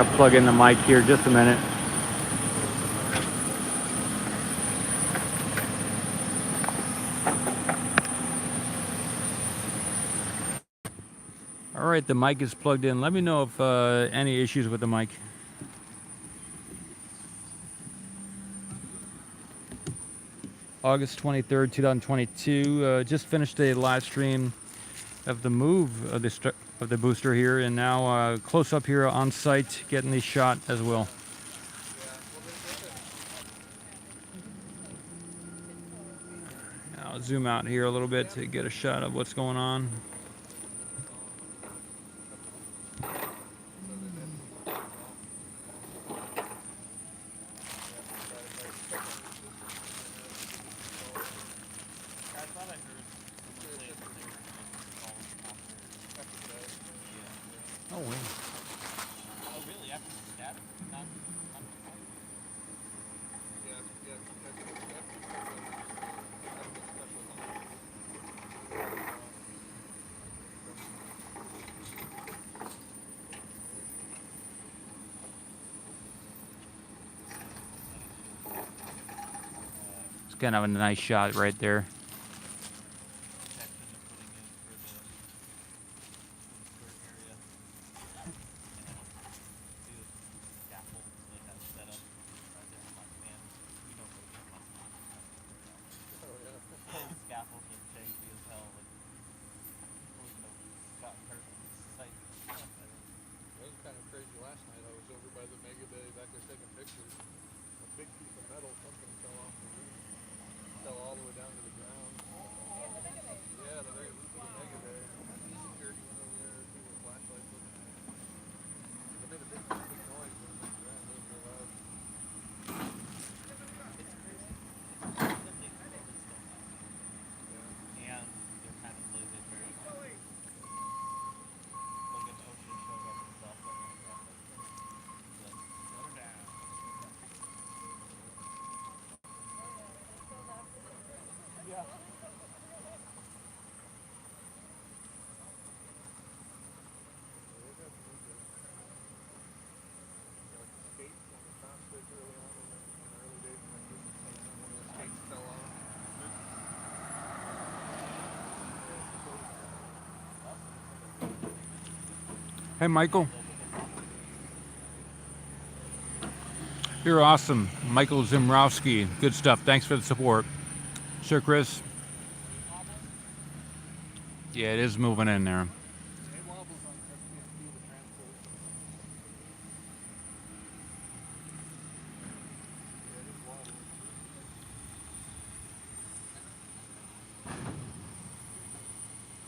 gonna plug in the mic here just a minute. All right, the mic is plugged in. Let me know if any issues with the mic. August 23rd, 2022. Just finished a live stream of the move of the booster here, and now close up here on site, getting the shot as well. I'll zoom out here a little bit to get a shot of what's going on. Oh, wow. Oh, really? After the stab? Not It's kind of a nice shot right there. Hey, Michael. You're awesome. Michael Zimrowski. Good stuff. Thanks for the support. Sir Chris? Yeah, it is moving in there.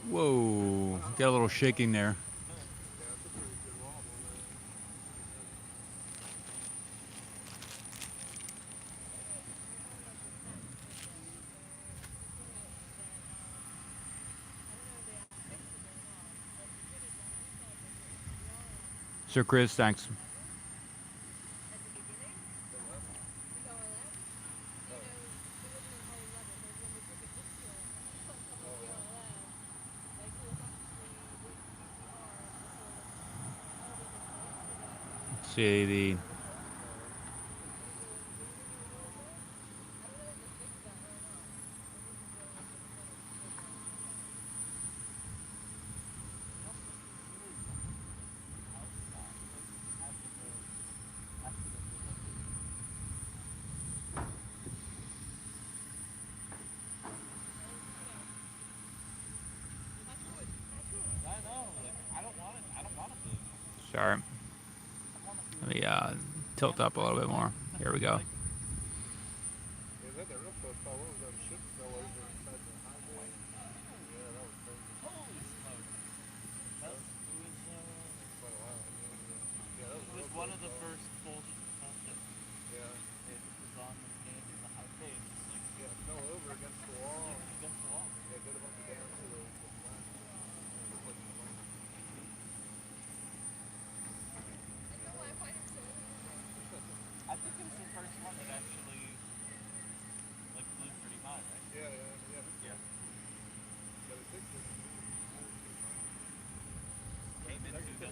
Whoa, got a little shaking there. Sir Chris, thanks. Let's see the sorry. Let me tilt up a little bit more. Here we go. one of the first full ships. Yeah. It was on the stand in the high page. Yeah, it fell over against the wall. Yeah, against the wall. Yeah, did a bunch of damage to the front. I think it was the first one that actually like flew pretty high, right? Yeah. But I think it came into the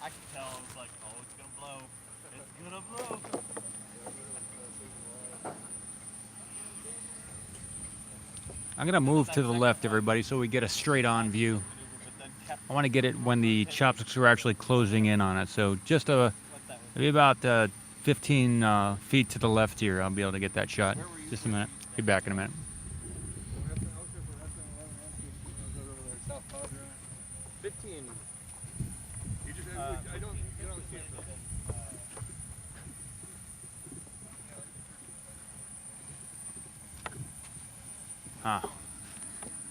I could tell. I was like, oh, it's gonna blow. It's gonna blow. I'm gonna move to the left, everybody, so we get a straight-on view. I want to get it when the chopsticks are actually closing in on it. So just maybe about 15 feet to the left here, I'll be able to get that shot. Just a minute. Be back in a minute. 15. You just, I don't see it.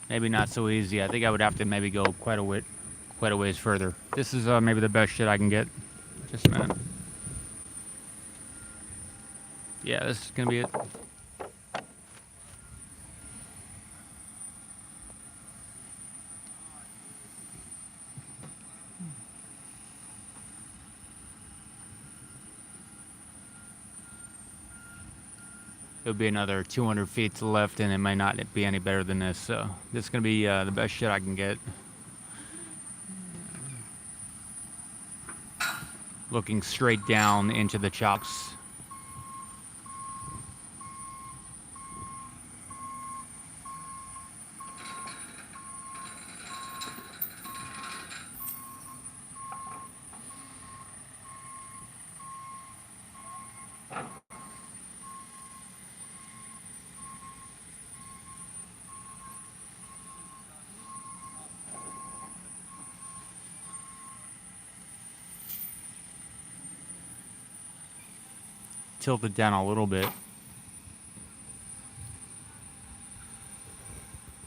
Maybe not so easy. I think I would have to maybe go quite a ways further. This is maybe the best shit I can get. Just a minute. Yeah, this is gonna be it. It'll be another 200 feet to the left, and it might not be any better than this. So this is gonna be the best shit I can get. Looking straight down into the chops. Tilt it down a little bit.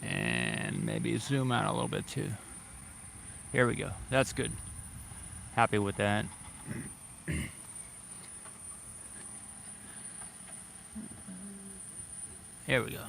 And maybe zoom out a little bit too. Here we go. That's good. Happy with that. Here we go.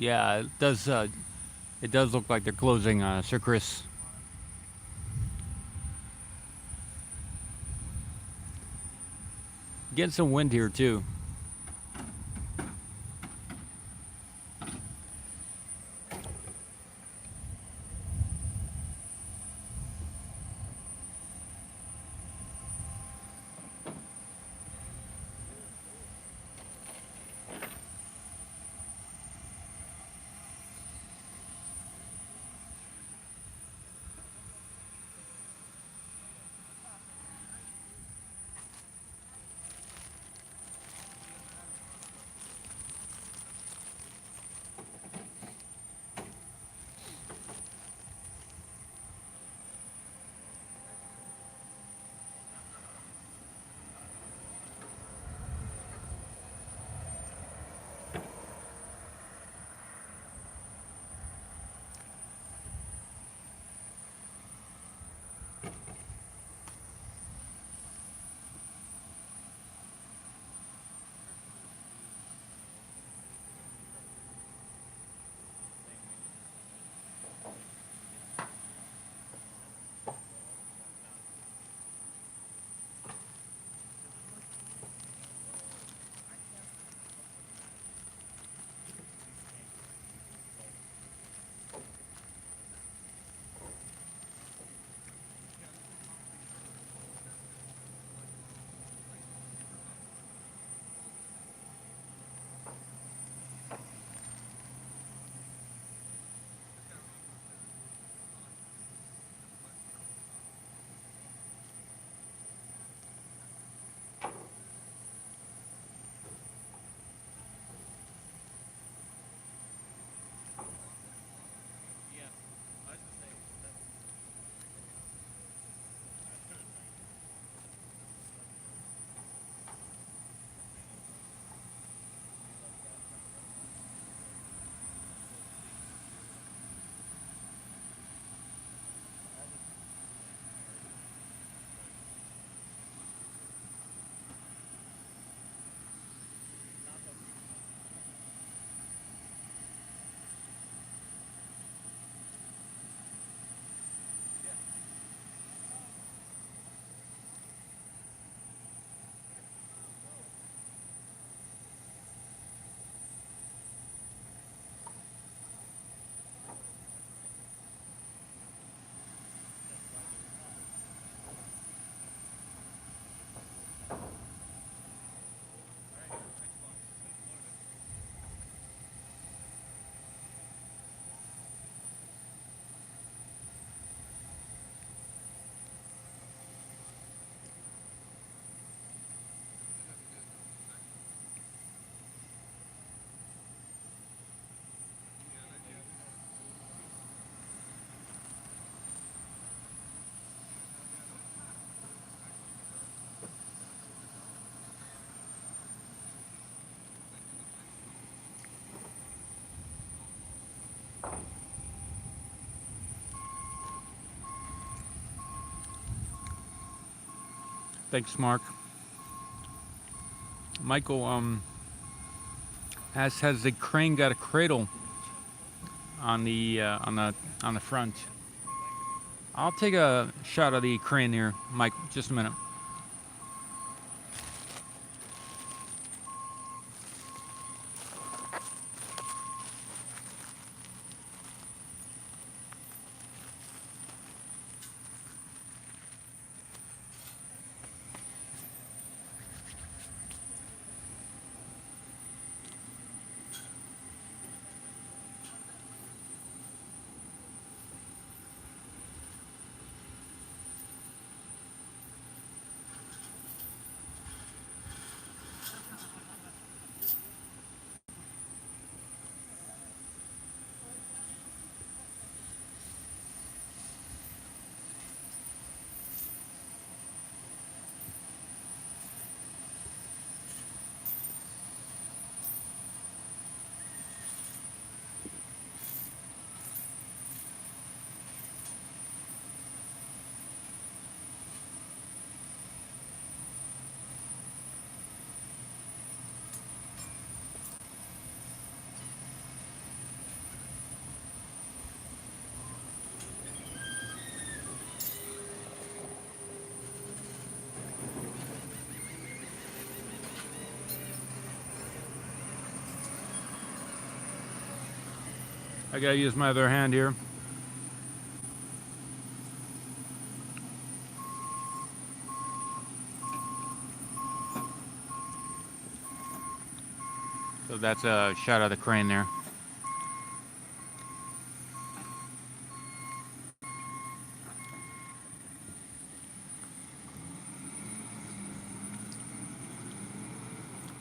Yeah, it does look like they're closing, Sir Chris. Getting some wind here too. Thanks, Mark. Michael, has the crane got a cradle on the front? I'll take a shot of the crane here, Mike. Just a minute. I gotta use my other hand here. So that's a shot of the crane there.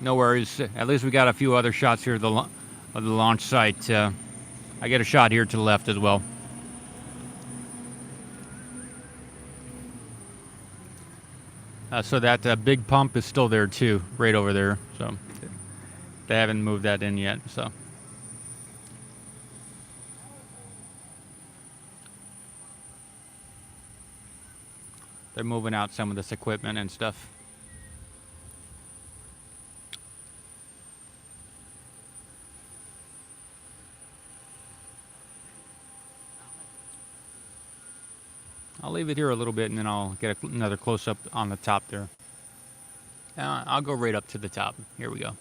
No worries. At least we got a few other shots here of the launch site. I get a shot here to the left as well. So that big pump is still there too, right over there. So they haven't moved that in yet. So they're moving out some of this equipment and stuff. I'll leave it here a little bit and then I'll get another close-up on the top there. I'll go right up to the top. Here we go.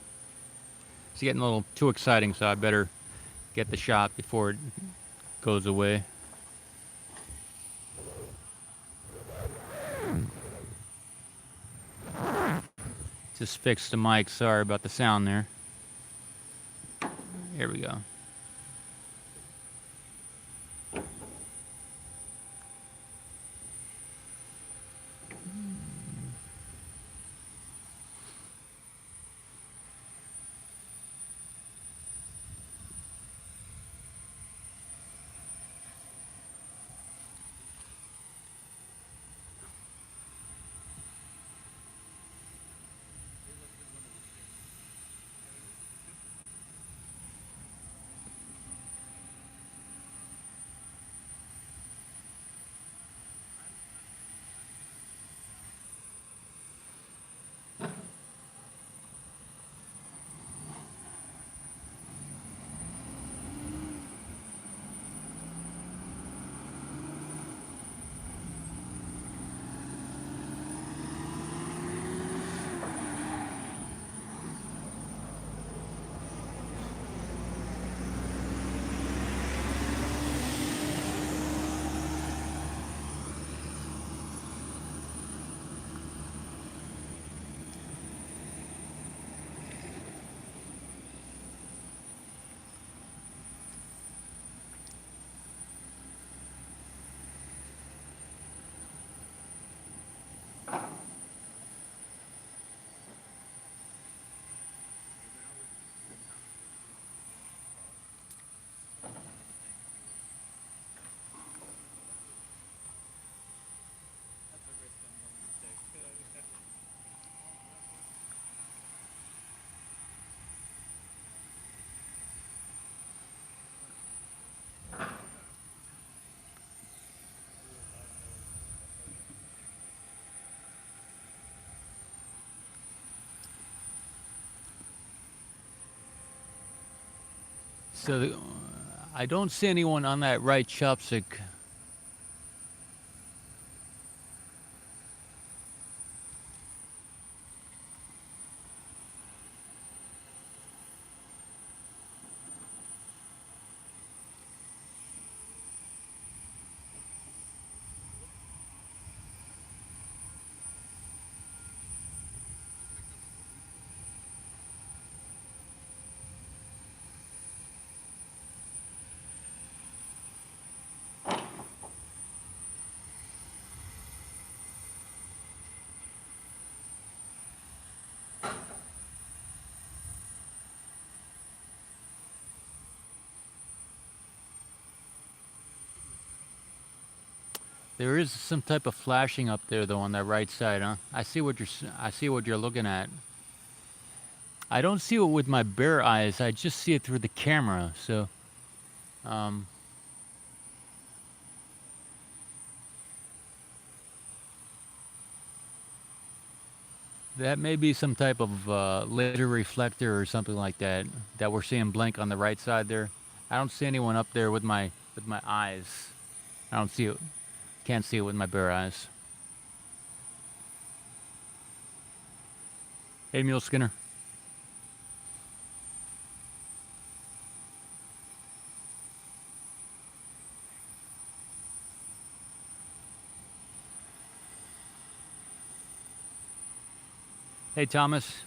It's getting a little too exciting, so I better get the shot before it goes away. Just fixed the mic. Sorry about the sound there. Here we go. So I don't see anyone on that right chopstick. There is some type of flashing up there though on that right side, huh? I see what you're looking at. I don't see it with my bare eyes. I just see it through the camera. So, um, that may be some type of laser reflector or something like that that we're seeing blink on the right side there. I don't see anyone up there with my eyes. I don't see it. Can't see it with my bare eyes. Hey, Mule Skinner. Hey, Thomas.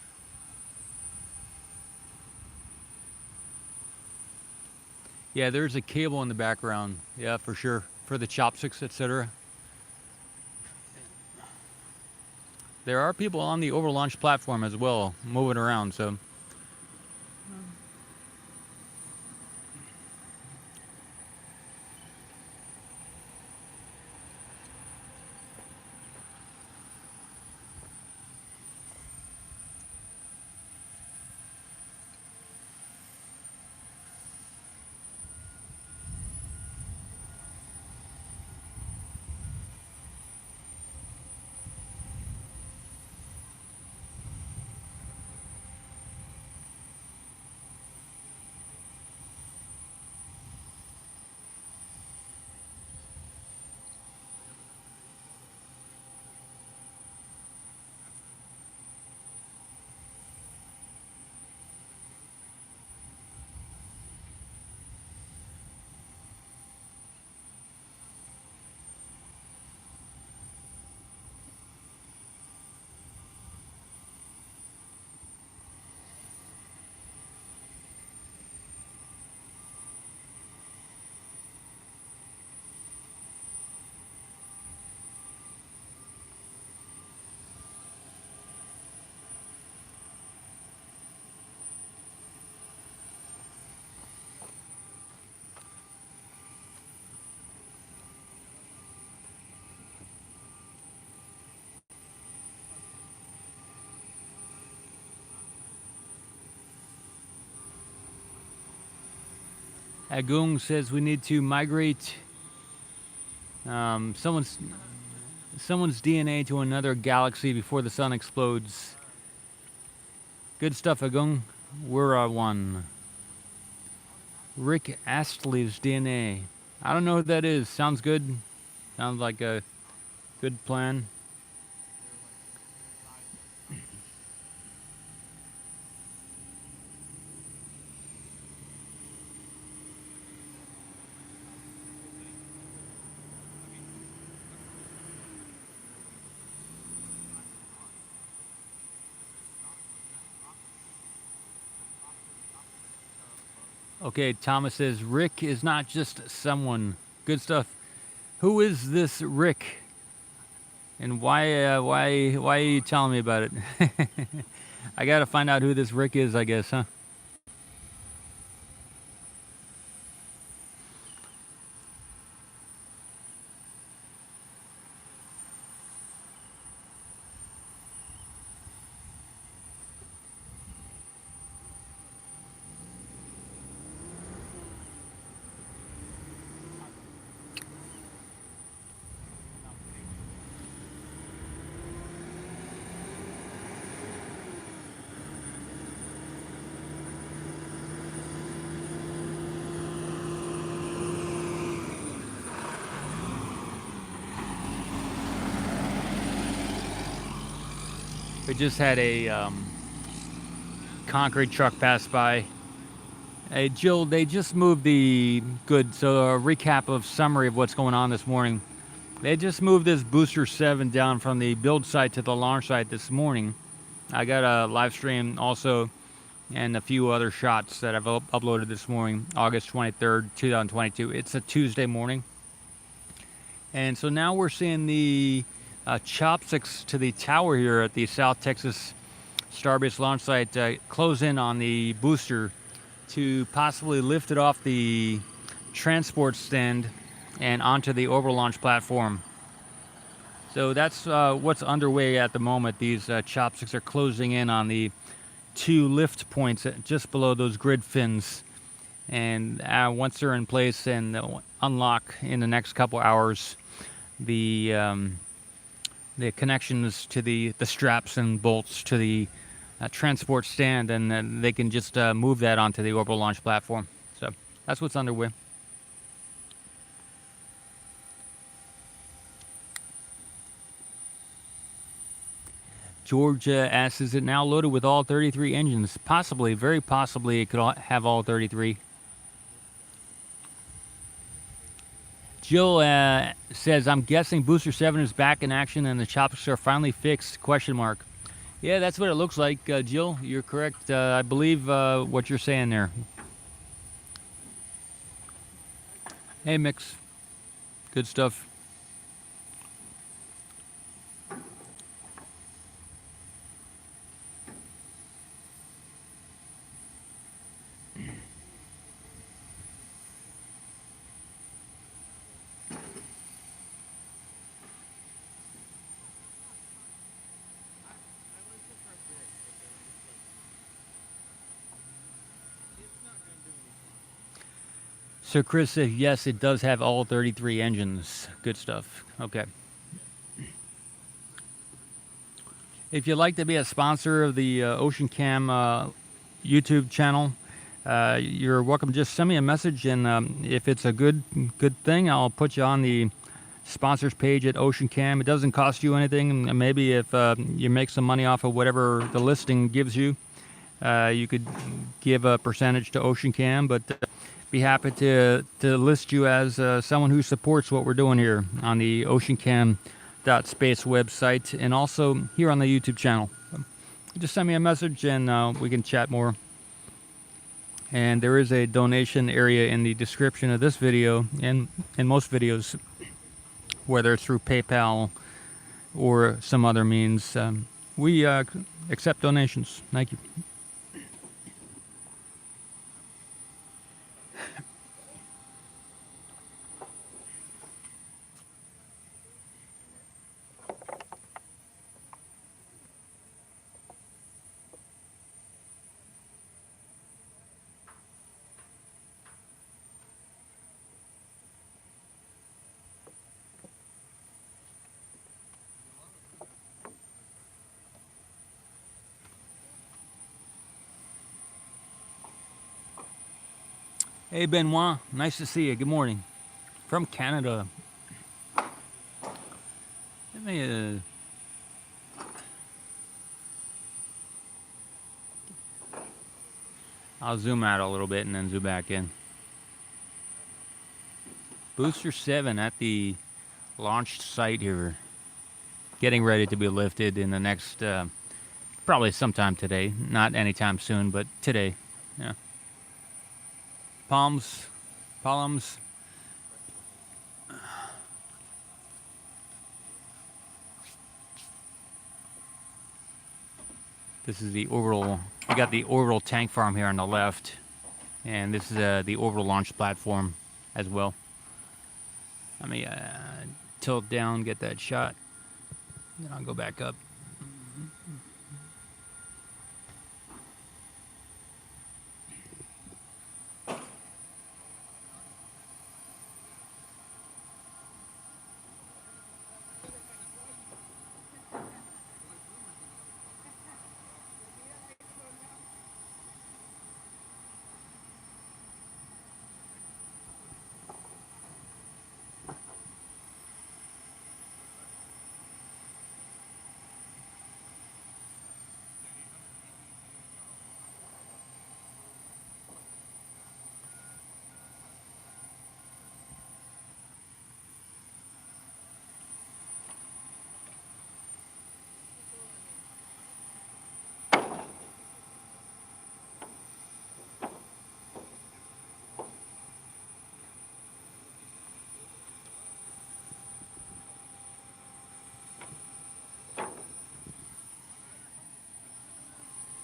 Yeah, there's a cable in the background. Yeah, for sure. For the chopsticks, etc. There are people on the overlaunch platform as well, moving around, so. Agung says we need to migrate someone's DNA to another galaxy before the sun explodes. Good stuff, Agung. We're one. Rick Astley's DNA. I don't know what that is. Sounds good. Sounds like a good plan. Okay, Thomas says Rick is not just someone. Good stuff. Who is this Rick? And why are you telling me about it? I gotta find out who this Rick is, I guess, huh? We just had a concrete truck pass by. Hey, Jill, they just moved the good. So a recap of summary of what's going on this morning. They just moved this Booster 7 down from the build site to the launch site this morning. I got a live stream also and a few other shots that I've uploaded this morning, August 23rd, 2022. It's a Tuesday morning. And so now we're seeing the chopsticks to the tower here at the South Texas Starbase launch site close in on the booster to possibly lift it off the transport stand and onto the orbital launch platform. So that's what's underway at the moment. These chopsticks are closing in on the 2 lift points just below those grid fins. And once they're in place and unlock in the next couple hours, the connections to the straps and bolts to the transport stand, and then they can just move that onto the orbital launch platform. So that's what's underway. George asks, is it now loaded with all 33 engines? Possibly, very possibly it could have all 33. Jill says, I'm guessing Booster 7 is back in action and the chopsticks are finally fixed, question mark. Yeah, that's what it looks like, Jill. You're correct. I believe what you're saying there. Hey, Mix. Good stuff. So Chris says, yes, it does have all 33 engines. Good stuff. Okay. If you'd like to be a sponsor of the OceanCam YouTube channel, you're welcome. Just send me a message, and if it's a good thing, I'll put you on the sponsors page at OceanCam. It doesn't cost you anything. Maybe if you make some money off of whatever the listing gives you, you could give a percentage to OceanCam, but be happy to list you as someone who supports what we're doing here on the OceanCam.space website and also here on the YouTube channel. Just send me a message and we can chat more. And there is a donation area in the description of this video and in most videos, whether it's through PayPal or some other means. We accept donations. Thank you. Hey Benoit, nice to see you. Good morning. From Canada. Let me I'll zoom out a little bit and then zoom back in. Booster 7 at the launched site here. Getting ready to be lifted in the next probably sometime today. Not anytime soon, but today. Yeah. Palms. This is the orbital. We got the orbital tank farm here on the left, and this is the orbital launch platform as well. Let me tilt down, get that shot. Then I'll go back up.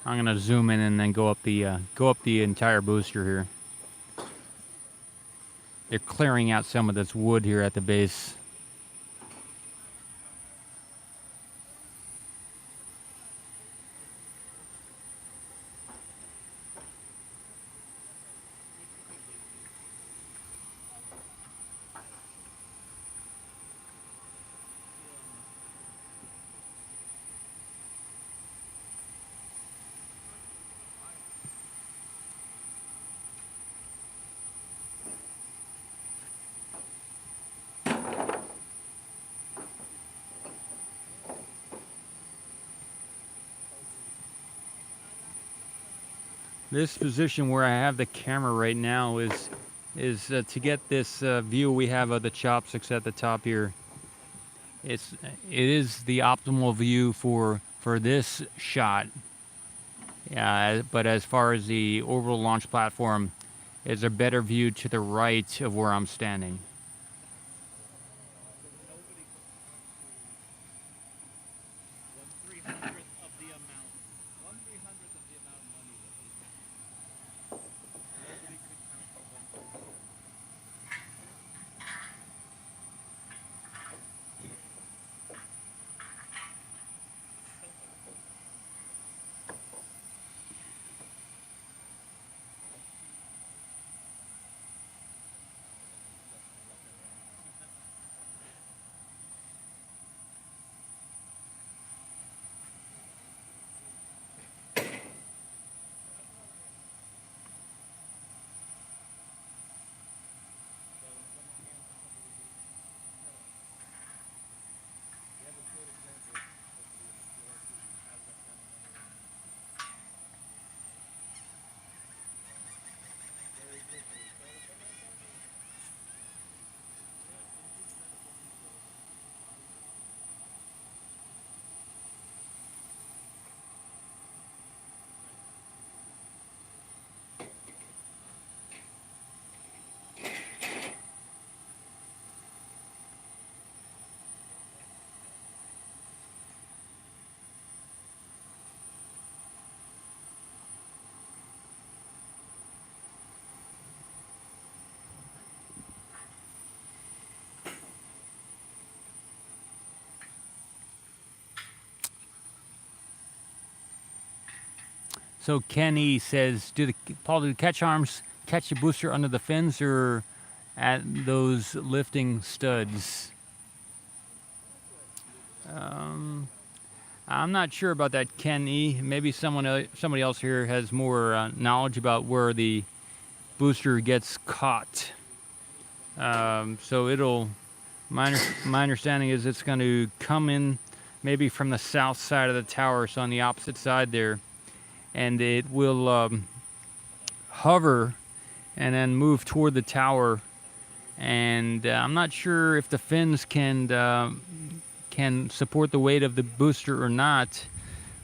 I'm gonna zoom in and then go up the entire booster here. They're clearing out some of this wood here at the base. This position where I have the camera right now is to get this view we have of the chopsticks at the top here. It is the optimal view for this shot. But as far as the orbital launch platform, is a better view to the right of where I'm standing. So Kenny says, Paul, do the catch arms catch the booster under the fins or at those lifting studs? I'm not sure about that, Kenny. Maybe somebody else here has more knowledge about where the booster gets caught. So my understanding is it's going to come in maybe from the south side of the tower, so on the opposite side there. And it will hover and then move toward the tower. And I'm not sure if the fins can support the weight of the booster or not,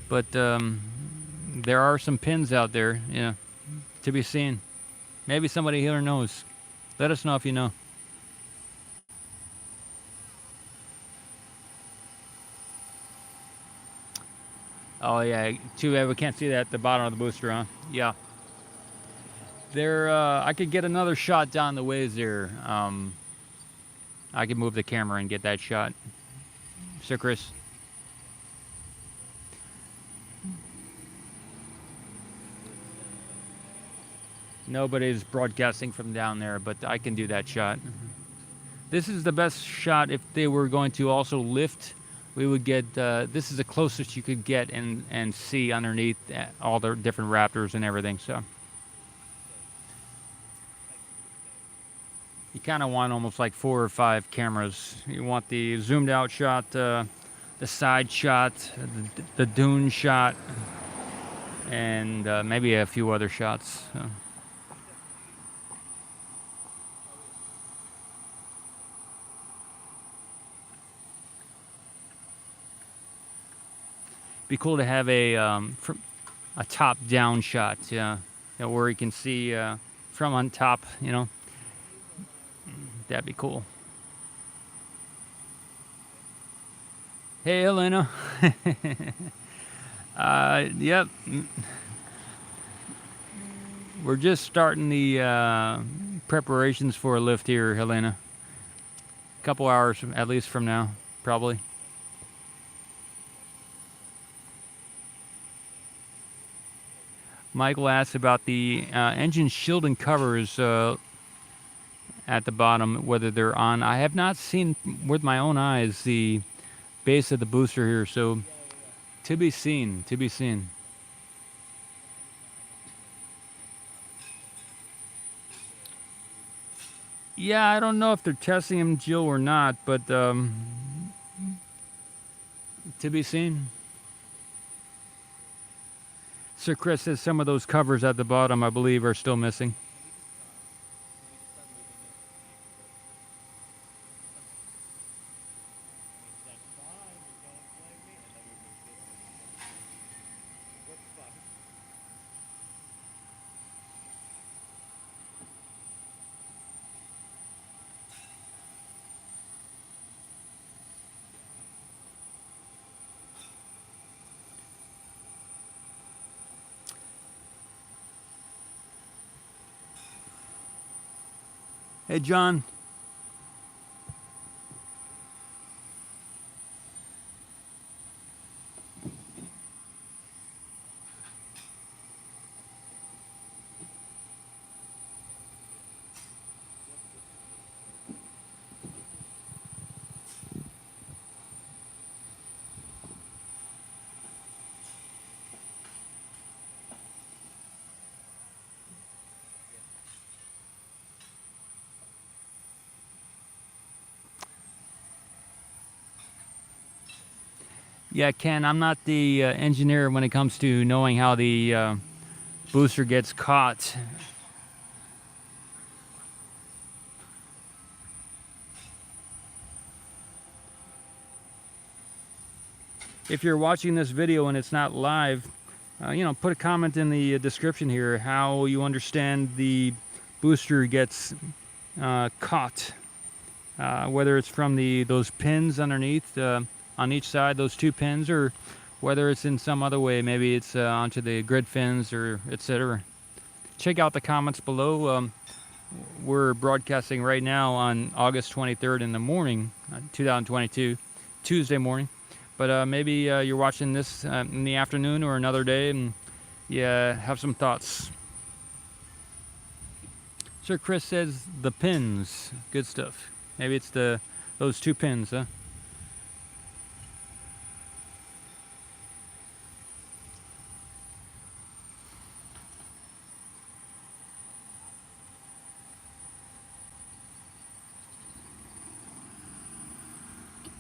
but there are some pins out there, to be seen. Maybe somebody here knows. Let us know if you know. Oh yeah, too bad we can't see that at the bottom of the booster, huh? Yeah. There, I could get another shot down the ways there. I could move the camera and get that shot. Sir Chris. Nobody's broadcasting from down there, but I can do that shot. This is the best shot if they were going to also lift. We would get, this is the closest you could get and see underneath all the different raptors and everything, so. You kind of want almost like 4 or 5 cameras. You want the zoomed out shot, the side shot, the dune shot, and maybe a few other shots. So. Be cool to have a top-down shot, where you can see from on top, That'd be cool. Hey, Elena. Yep. We're just starting the preparations for a lift here, Helena. A couple hours at least from now, probably. Michael asked about the engine shield and covers at the bottom, whether they're on. I have not seen with my own eyes the base of the booster here, so to be seen, to be seen. Yeah, I don't know if they're testing him, Jill, or not, but to be seen. Sir Chris says some of those covers at the bottom, I believe, are still missing. Hey, John. Yeah, Ken, I'm not the engineer when it comes to knowing how the booster gets caught. If you're watching this video and it's not live, put a comment in the description here how you understand the booster gets caught. Whether it's from those pins underneath on each side, those two pins, or whether it's in some other way, maybe it's onto the grid fins or etc. Check out the comments below. We're broadcasting right now on August 23rd in the morning, 2022, Tuesday morning. But maybe you're watching this in the afternoon or another day, and have some thoughts. Sir Chris says the pins, good stuff. Maybe it's those two pins, huh?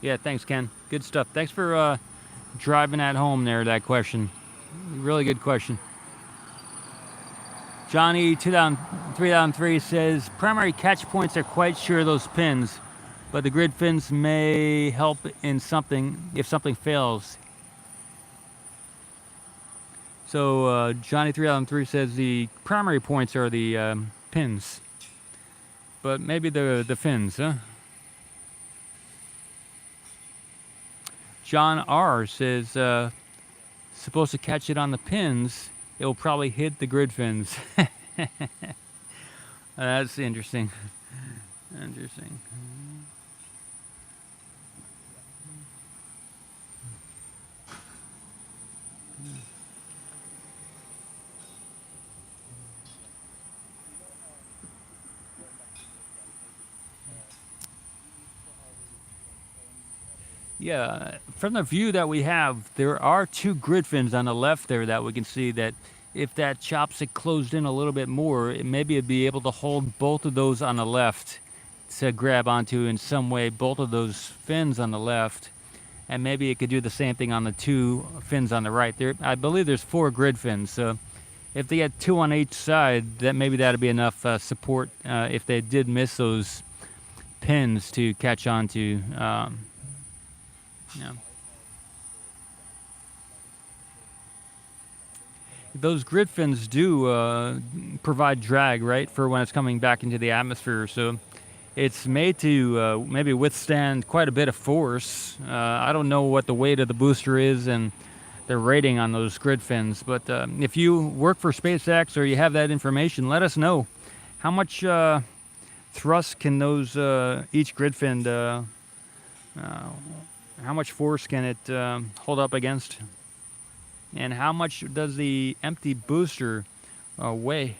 Yeah, thanks, Ken. Good stuff. Thanks for driving that home there, that question. Really good question. Johnny 3003 says, primary catch points are quite sure those pins, but the grid fins may help in something if something fails. So Johnny 3003 says the primary points are the pins, but maybe the fins, huh? John R says, supposed to catch it on the pins, it will probably hit the grid fins. That's interesting. Interesting. Yeah, from the view that we have, there are two grid fins on the left there that we can see that if that chopstick closed in a little bit more, maybe it'd be able to hold both of those on the left to grab onto in some way, both of those fins on the left, and maybe it could do the same thing on the two fins on the right. There, I believe there's 4 grid fins, so if they had 2 on each side, maybe that'd be enough support if they did miss those pins to catch onto. Yeah. Those grid fins do provide drag, right, for when it's coming back into the atmosphere. So it's made to maybe withstand quite a bit of force. I don't know what the weight of the booster is and the rating on those grid fins. But if you work for SpaceX or you have that information, let us know. How much thrust can those each grid fin? How much force can it hold up against? And how much does the empty booster weigh?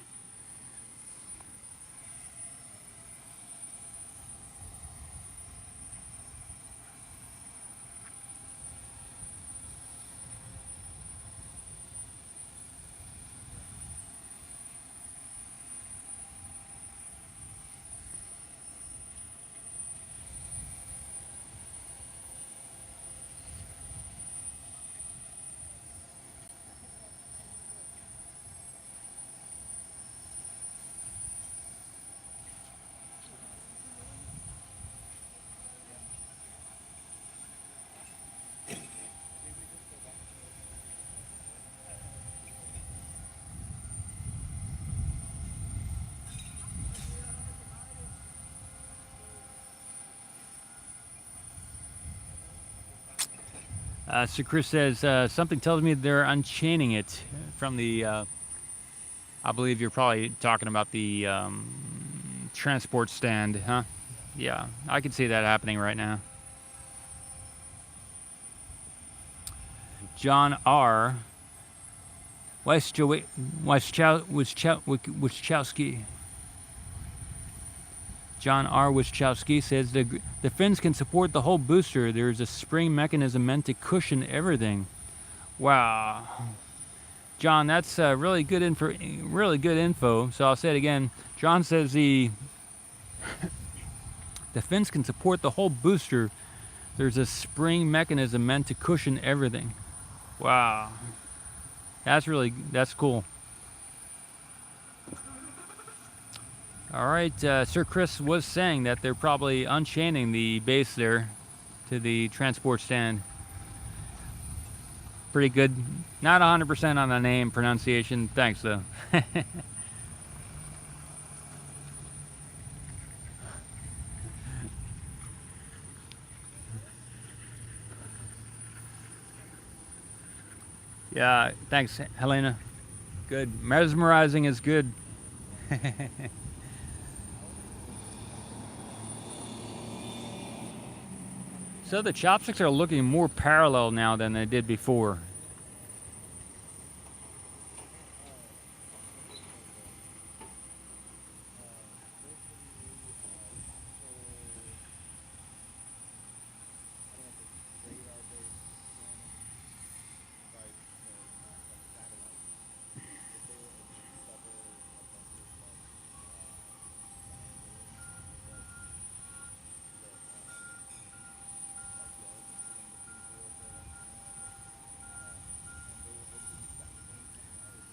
So Chris says, something tells me they're unchaining it from the, I believe you're probably talking about the transport stand, huh? Yeah, I can see that happening right now. John R. Wyschowski. John R. Wyschowski says the fins can support the whole booster. There's a spring mechanism meant to cushion everything. Wow, John, that's really good info. Really good info. So I'll say it again. John says the fins can support the whole booster. There's a spring mechanism meant to cushion everything. Wow, that's cool. All right, Sir Chris was saying that they're probably unchaining the base there to the transport stand. Pretty good. Not 100% on the name pronunciation. Thanks, though. Yeah, thanks, Helena. Good. Mesmerizing is good. So the chopsticks are looking more parallel now than they did before.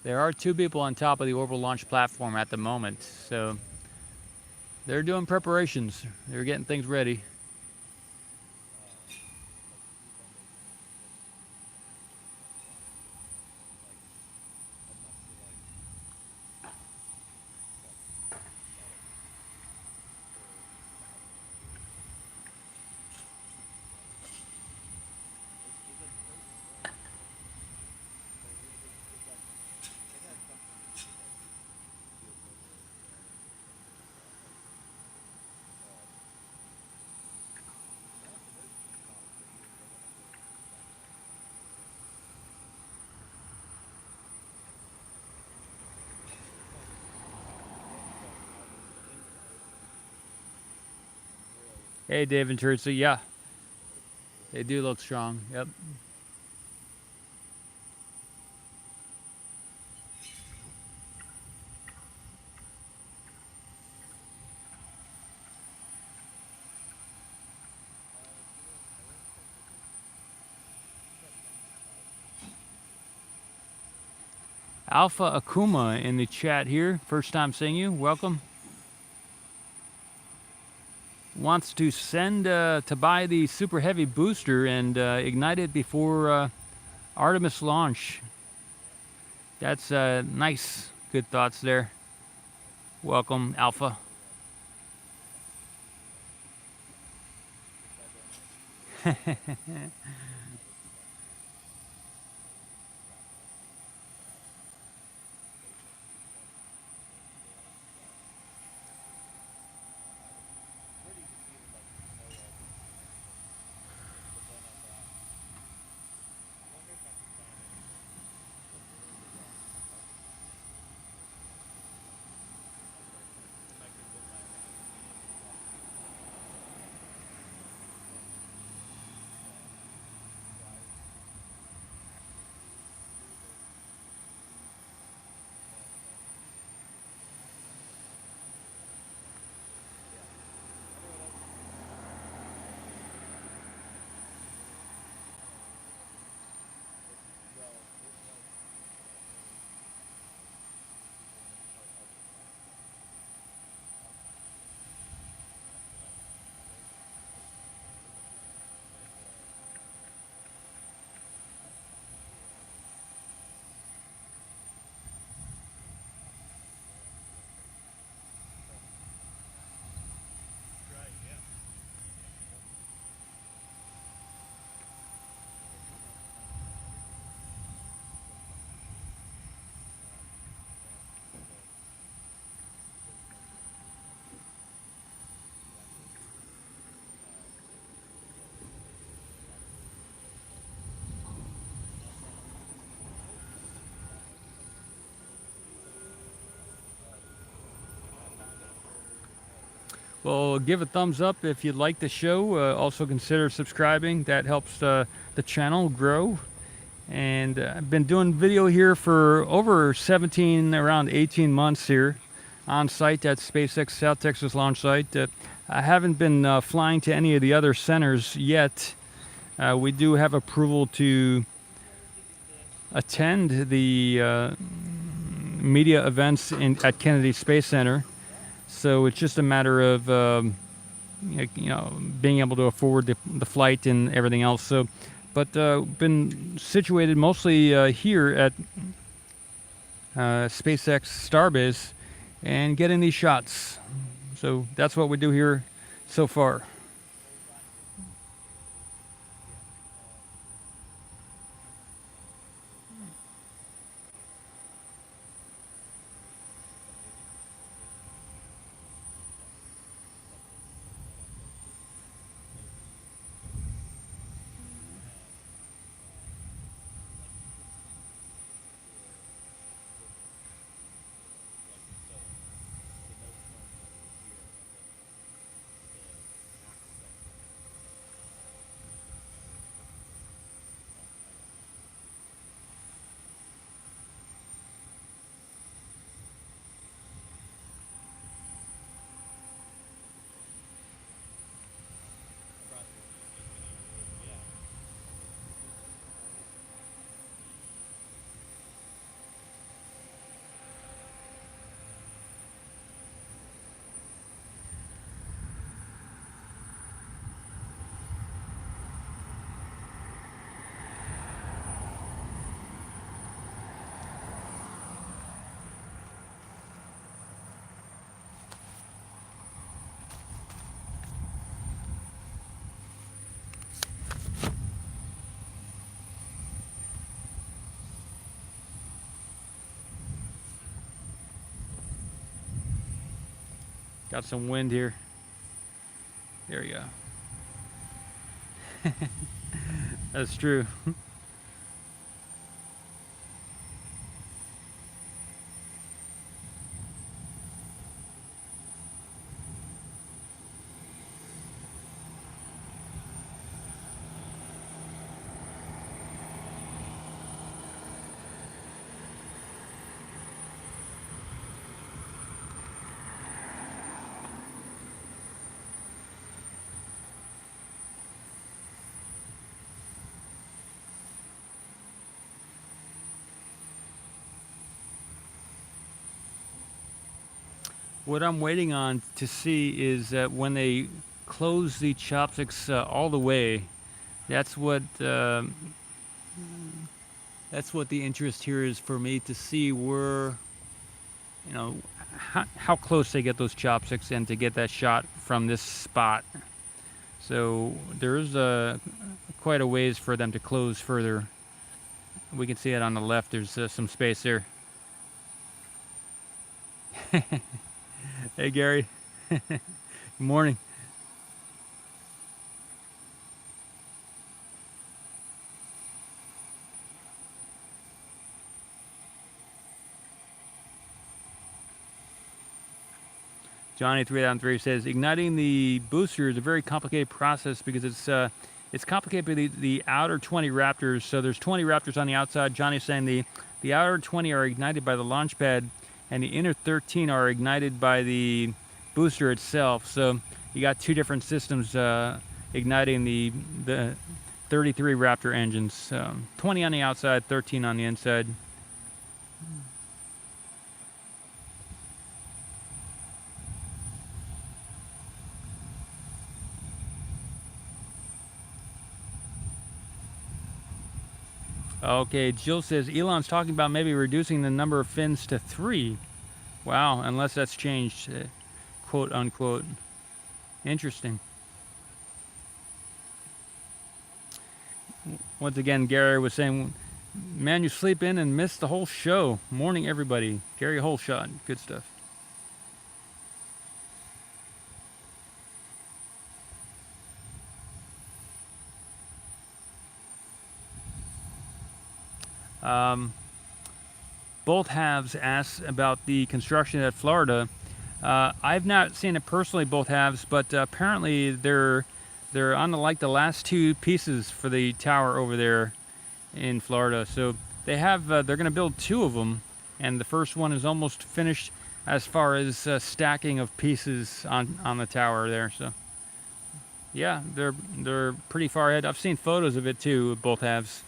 There are 2 people on top of the orbital launch platform at the moment, so they're doing preparations. They're getting things ready. Hey, Dave and Teresa. Yeah, they do look strong. Yep. Alpha Akuma in the chat here. First time seeing you. Welcome. Wants to send to buy the super heavy booster and ignite it before Artemis launch. That's nice. Good thoughts there. Welcome, Alpha. Well, give a thumbs up if you like the show. Also consider subscribing. That helps the channel grow. And I've been doing video here for over 17, around 18 months here on site at SpaceX South Texas launch site. I haven't been flying to any of the other centers yet. We do have approval to attend the media events at Kennedy Space Center. So it's just a matter of being able to afford the flight and everything else. So, but been situated mostly here at SpaceX Starbase and getting these shots. So that's what we do here so far. Got some wind here. There you go. That's true. What I'm waiting on to see is that when they close the chopsticks all the way, that's what the interest here is for me to see where, how close they get those chopsticks and to get that shot from this spot. So there's quite a ways for them to close further. We can see it on the left. There's some space there. Hey, Gary. Good morning. Johnny 3 says igniting the booster is a very complicated process because it's complicated by the outer 20 Raptors. So there's 20 Raptors on the outside. Johnny's saying the outer 20 are ignited by the launch pad, and the inner 13 are ignited by the booster itself. So you got two different systems igniting the 33 Raptor engines. 20 on the outside, 13 on the inside. Okay, Jill says Elon's talking about maybe reducing the number of fins to 3. Wow, unless that's changed, quote unquote. Interesting. Once again, Gary was saying, man, you sleep in and miss the whole show. Morning, everybody. Gary Holshot, good stuff. Both halves asked about the construction at Florida. I've not seen it personally, both halves, but apparently they're on the last two pieces for the tower over there in Florida. So they have they're going to build two of them, and the first one is almost finished as far as stacking of pieces on the tower there. So yeah, they're pretty far ahead. I've seen photos of it too, both halves.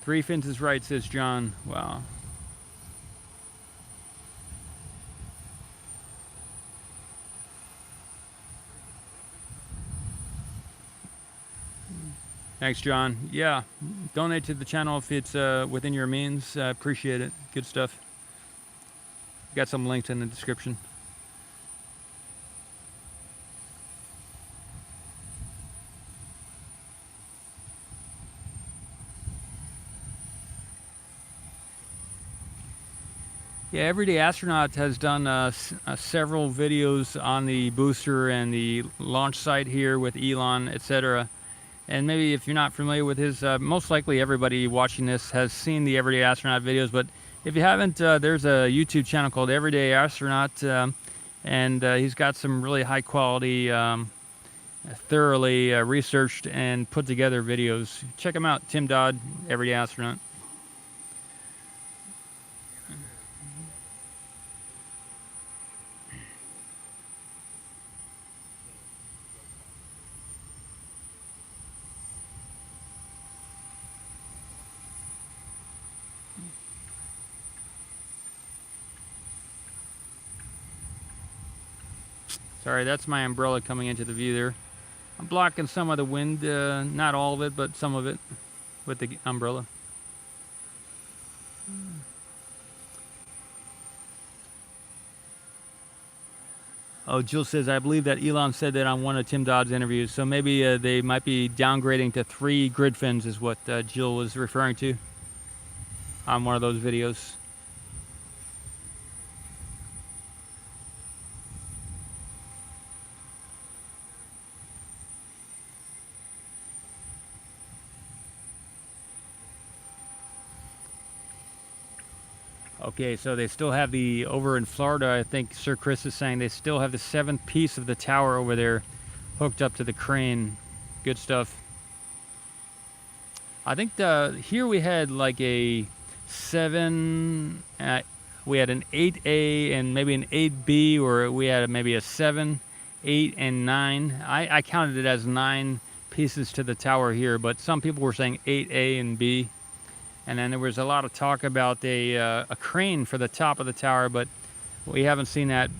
Three fins is right, says John. Wow. Thanks, John. Yeah, donate to the channel if it's within your means. Appreciate it. Good stuff. Got some links in the description. Yeah, Everyday Astronaut has done several videos on the booster and the launch site here with Elon, etc. And maybe if you're not familiar with his, most likely everybody watching this has seen the Everyday Astronaut videos, but if you haven't, there's a YouTube channel called Everyday Astronaut, and he's got some really high quality, thoroughly researched and put together videos. Check him out, Tim Dodd, Everyday Astronaut. Sorry, that's my umbrella coming into the view there. I'm blocking some of the wind, not all of it, but some of it with the umbrella. Oh, Jill says, I believe that Elon said that on one of Tim Dodd's interviews, so maybe they might be downgrading to 3 grid fins is what Jill was referring to on one of those videos. Okay, so they still have the, over in Florida, I think Sir Chris is saying they still have the 7th piece of the tower over there hooked up to the crane. Good stuff. I think here we had like a 7, we had an 8A and maybe an 8B, or we had maybe a 7, 8, and 9. I counted it as 9 pieces to the tower here, but some people were saying 8A and B. And then there was a lot of talk about a crane for the top of the tower, but we haven't seen that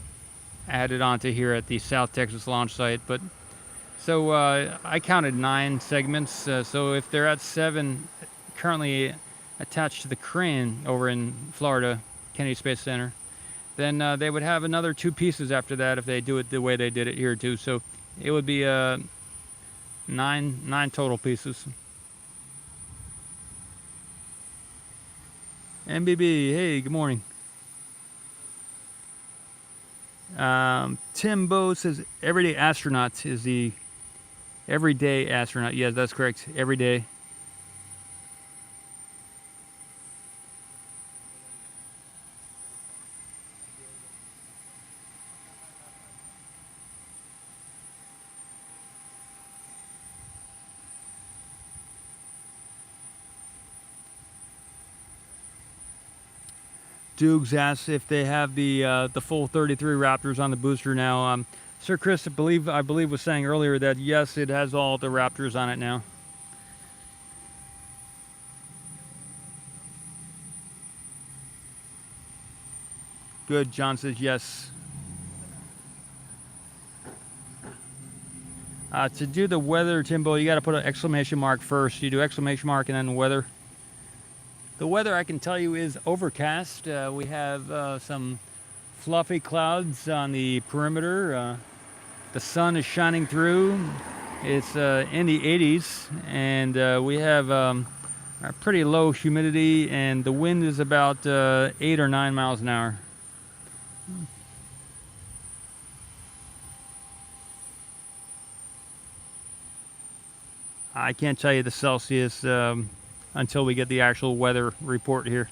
added onto here at the South Texas launch site. But so I counted 9 segments. So if they're at 7 currently attached to the crane over in Florida, Kennedy Space Center, then they would have another 2 pieces after that if they do it the way they did it here too. So it would be 9 total pieces. MBB, hey, good morning. Tim Bo says Everyday Astronaut is the Everyday Astronaut. Yes, that's correct. Every day. Dukes asks if they have the full 33 Raptors on the booster now. Sir Chris, I believe was saying earlier that yes, it has all the Raptors on it now. Good. John says yes. To do the weather, Timbo, you got to put an exclamation mark first. You do exclamation mark and then the weather. The weather, I can tell you, is overcast. We have some fluffy clouds on the perimeter. The sun is shining through. It's in the 80s, and we have a pretty low humidity, and the wind is about 8 or 9 miles an hour. I can't tell you the Celsius until we get the actual weather report here.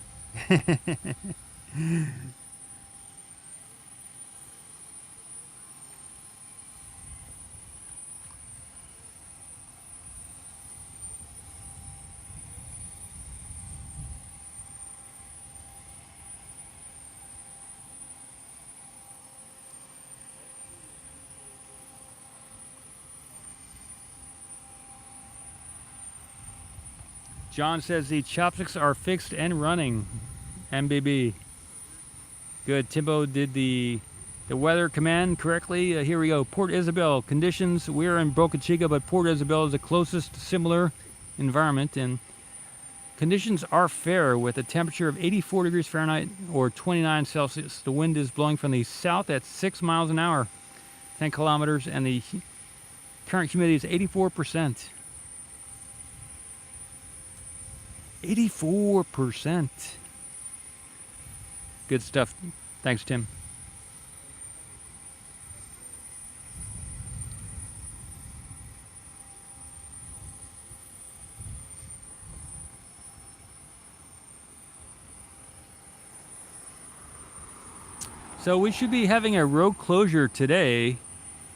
John says the chopsticks are fixed and running. MBB. Good. Timbo did the weather command correctly. Here we go. Port Isabel conditions. We're in Boca Chica, but Port Isabel is the closest similar environment, and conditions are fair with a temperature of 84 degrees Fahrenheit or 29 Celsius. The wind is blowing from the south at 6 miles an hour, 10 kilometers, and the current humidity is 84%. 84%. Good stuff. Thanks, Tim. So we should be having a road closure today.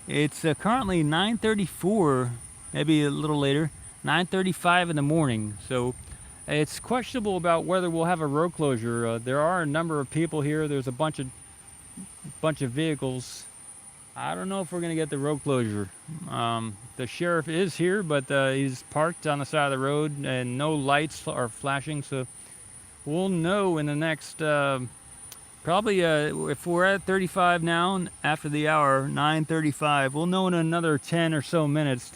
It's currently 9:34, maybe a little later, 9:35 in the morning. So it's questionable about whether we'll have a road closure. There are a number of people here. There's a bunch of vehicles. I don't know if we're gonna get the road closure. The sheriff is here, but he's parked on the side of the road and no lights are flashing. So we'll know in the next probably if we're at 35 now, after the hour 9:35, we'll know in another 10 or so minutes.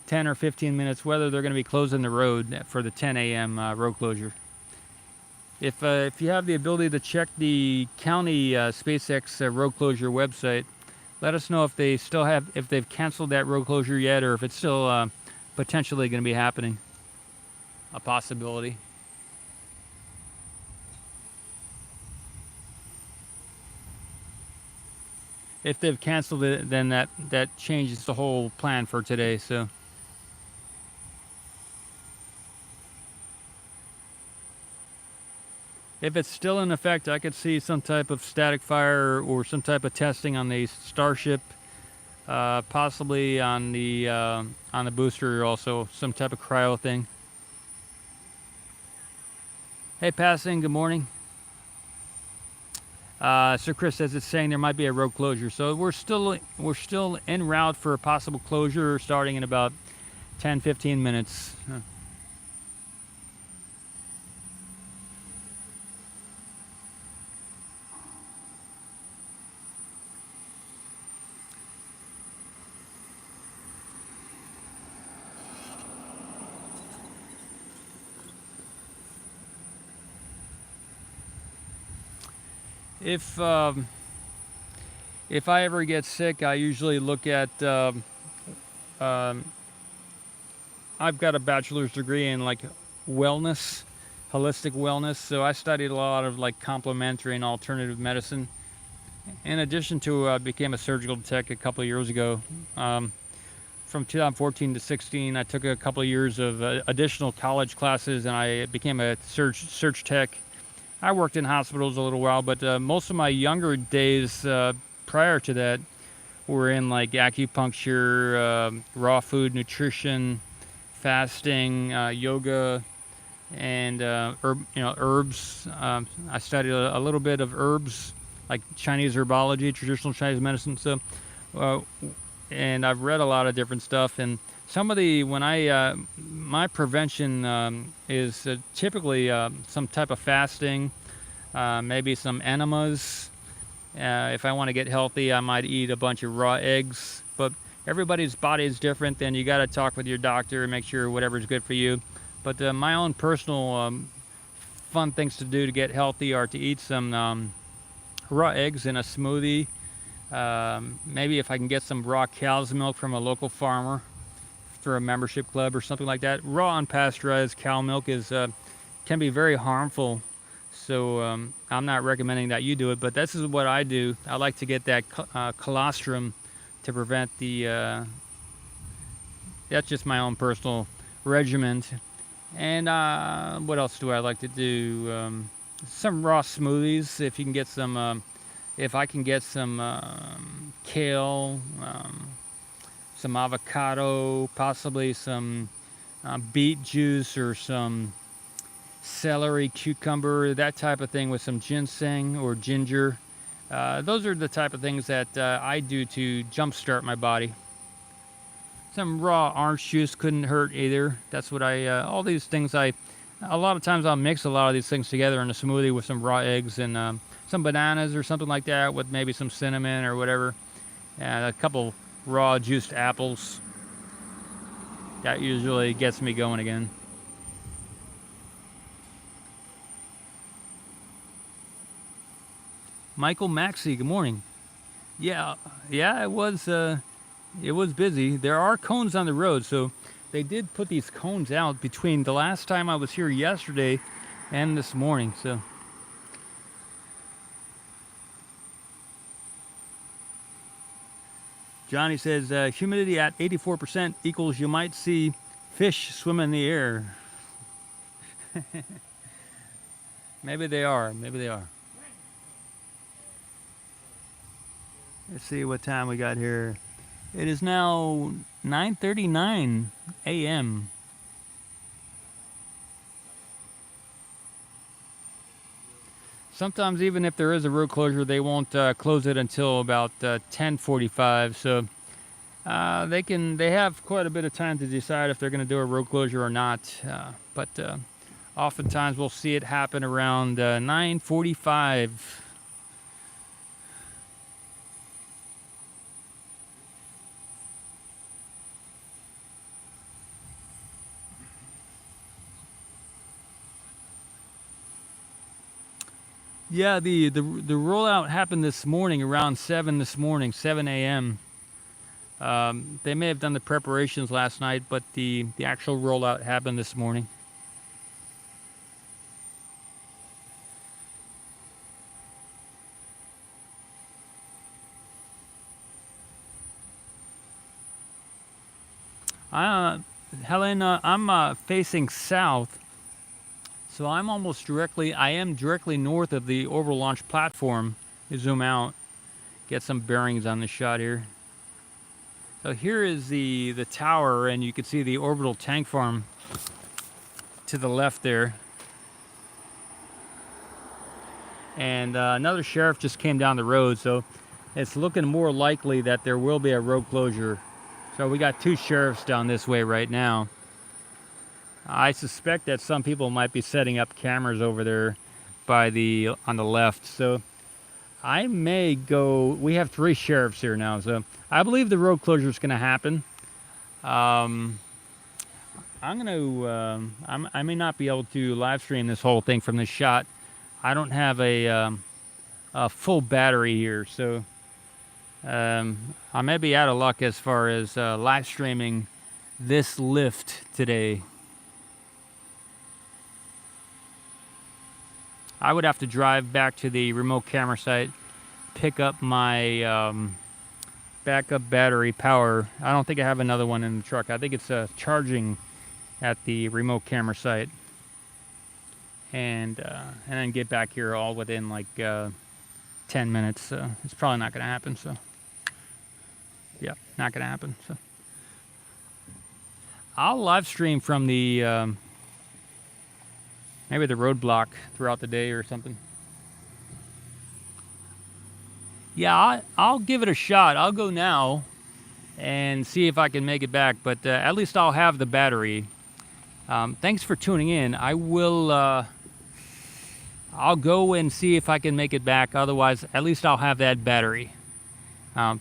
10 or 15 minutes whether they're going to be closing the road for the 10 a.m. Road closure. If you have the ability to check the county SpaceX road closure website, let us know if they still have, if they've canceled that road closure yet, or if it's still potentially going to be happening. A possibility. If they've canceled it, then that changes the whole plan for today. So. If it's still in effect, I could see some type of static fire or some type of testing on the Starship, possibly on the booster, also some type of cryo thing. Hey, Passing, good morning. So Chris says it's saying there might be a road closure. So we're still en route for a possible closure starting in about 10-15 minutes. If I ever get sick, I usually look at, I've got a bachelor's degree in like wellness, holistic wellness. So I studied a lot of like complementary and alternative medicine. In addition to, I became a surgical tech a couple of years ago. From 2014 to 16, I took a couple of years of additional college classes, and I became a surg tech. I worked in hospitals a little while, but most of my younger days prior to that were in like acupuncture, raw food nutrition, fasting, yoga, and herbs. I studied a little bit of herbs, like Chinese herbology, traditional Chinese medicine. So, and I've read a lot of different stuff. And some of the my prevention is typically some type of fasting, maybe some enemas. If I want to get healthy, I might eat a bunch of raw eggs. But everybody's body is different. Then you got to talk with your doctor and make sure whatever's good for you. But my own personal fun things to do to get healthy are to eat some raw eggs in a smoothie. Maybe if I can get some raw cow's milk from a local farmer through a membership club or something like that. Raw unpasteurized cow milk can be very harmful. So I'm not recommending that you do it, but this is what I do. I like to get that colostrum to prevent the, that's just my own personal regiment. And what else do I like to do? Some raw smoothies. If you can get some, if I can get some kale, some avocado, possibly some beet juice or some celery, cucumber, that type of thing with some ginseng or ginger. Those are the type of things that I do to jumpstart my body. Some raw orange juice couldn't hurt either. That's what all these things a lot of times I'll mix a lot of these things together in a smoothie with some raw eggs and some bananas or something like that with maybe some cinnamon or whatever. And a couple raw juiced apples. That usually gets me going again. Michael Maxey, good morning. Yeah, it was busy. There are cones on the road, so they did put these cones out between the last time I was here yesterday and this morning. So Johnny says humidity at 84% equals you might see fish swim in the air. Maybe they are. Maybe they are. Let's see what time we got here. It is now 9:39 a.m. Sometimes even if there is a road closure, they won't close it until about 10:45. So they have quite a bit of time to decide if they're going to do a road closure or not. But oftentimes we'll see it happen around 9:45. Yeah, the rollout happened this morning around 7 a.m. They may have done the preparations last night, but the actual rollout happened this morning. Helena, I'm facing south. So I am directly north of the orbital launch platform. You zoom out, get some bearings on the shot here. So here is the tower, and you can see the orbital tank farm to the left there. And another sheriff just came down the road, so it's looking more likely that there will be a road closure. So we got two sheriffs down this way right now. I suspect that some people might be setting up cameras over there on the left. So I may go. We have 3 sheriffs here now, so I believe the road closure is going to happen. I may not be able to live stream this whole thing from this shot. I don't have a full battery here, so I may be out of luck as far as live streaming this lift today. I would have to drive back to the remote camera site, pick up my backup battery power. I don't think I have another one in the truck. I think it's charging at the remote camera site, and then get back here all within like 10 minutes. So it's probably not going to happen. So yeah, not going to happen. So I'll live stream from the maybe the roadblock throughout the day or something. Yeah, I'll give it a shot. I'll go now and see if I can make it back, but at least I'll have the battery. Thanks for tuning in. I'll go and see if I can make it back. Otherwise, at least I'll have that battery.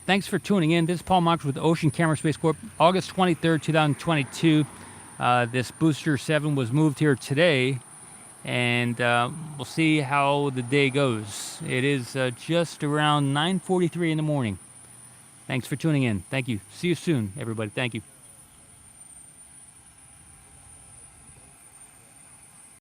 Thanks for tuning in. This is Paul Marks with Ocean Camera Space Corp. August 23rd, 2022. This Booster 7 was moved here today. And we'll see how the day goes. It is just around 9:43 in the morning. Thanks for tuning in. Thank you. See you soon, everybody. Thank you.